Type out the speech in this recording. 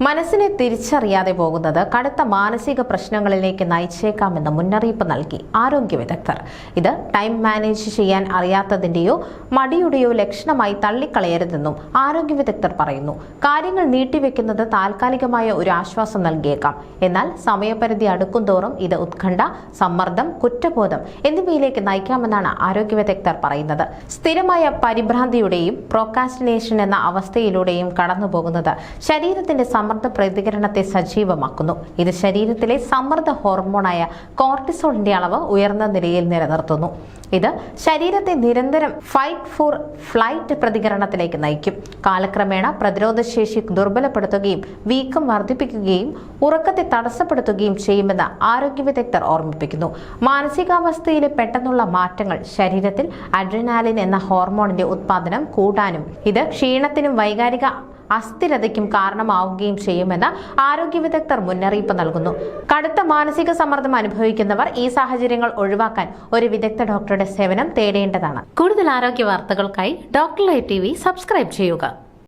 മനസ്സിനെ തിരിച്ചറിയാതെ പോകുന്നത് കടുത്ത മാനസിക പ്രശ്നങ്ങളിലേക്ക് നയിച്ചേക്കാമെന്ന് മുന്നറിയിപ്പ് നൽകി ആരോഗ്യ വിദഗ്ധർ. ഇത് ടൈം മാനേജ് ചെയ്യാൻ അറിയാത്തതിന്റെയോ മടിയുടെയോ ലക്ഷണമായി തള്ളിക്കളയരുതെന്നും ആരോഗ്യ വിദഗ്ധർ പറയുന്നു. കാര്യങ്ങൾ നീട്ടിവെക്കുന്നത് താൽക്കാലികമായ ഒരു ആശ്വാസം നൽകിയേക്കാം. എന്നാൽ സമയപരിധി അടുക്കുംതോറും ഇത് ഉത്കണ്ഠ, സമ്മർദ്ദം, കുറ്റബോധം എന്നിവയിലേക്ക് നയിക്കാമെന്നാണ് ആരോഗ്യ വിദഗ്ധർ പറയുന്നത്. സ്ഥിരമായ പരിഭ്രാന്തിയുടെയും പ്രോക്രാസ്റ്റിനേഷൻ എന്ന അവസ്ഥയിലൂടെയും കടന്നുപോകുന്നത് ശരീരത്തിന്റെ സമ്മർദ്ദ പ്രതികരണത്തെ സജീവമാക്കുന്നു. ഇത് ശരീരത്തിലെ സമ്മർദ്ദ ഹോർമോണായ കോർട്ടിസോളിന്റെ അളവ് ഉയർന്ന നിലയിൽ നിലനിർത്തുന്നു. ഇത് ശരീരത്തെ നിരന്തരം ഫൈറ്റ് ഫോർ ഫ്ലൈറ്റ് പ്രതികരണത്തിലേക്ക് നയിക്കും. കാലക്രമേണ പ്രതിരോധശേഷി ദുർബലപ്പെടുത്തുകയും വീക്കം വർദ്ധിപ്പിക്കുകയും ഉറക്കത്തെ തടസ്സപ്പെടുത്തുകയും ചെയ്യുമെന്ന് ആരോഗ്യ വിദഗ്ധർ ഓർമ്മിപ്പിക്കുന്നു. മാനസികാവസ്ഥയിലെ പെട്ടെന്നുള്ള മാറ്റങ്ങൾ ശരീരത്തിൽ അഡ്രിനാലിൻ എന്ന ഹോർമോണിന്റെ ഉത്പാദനം കൂട്ടാനും ഇത് ക്ഷീണത്തിനും വൈകാരിക അസ്ഥിരതയ്ക്കും കാരണമാവുകയും ചെയ്യുമെന്ന് ആരോഗ്യ വിദഗ്ധർ മുന്നറിയിപ്പ് നൽകുന്നു. കടുത്ത മാനസിക സമ്മർദ്ദം അനുഭവിക്കുന്നവർ ഈ സാഹചര്യങ്ങൾ ഒഴിവാക്കാൻ ഒരു വിദഗ്ധ ഡോക്ടറുടെ സേവനം തേടേണ്ടതാണ്. കൂടുതൽ ആരോഗ്യ വാർത്തകൾക്കായി ഡോക്ടർ ലൈവ് TV സബ്സ്ക്രൈബ് ചെയ്യുക.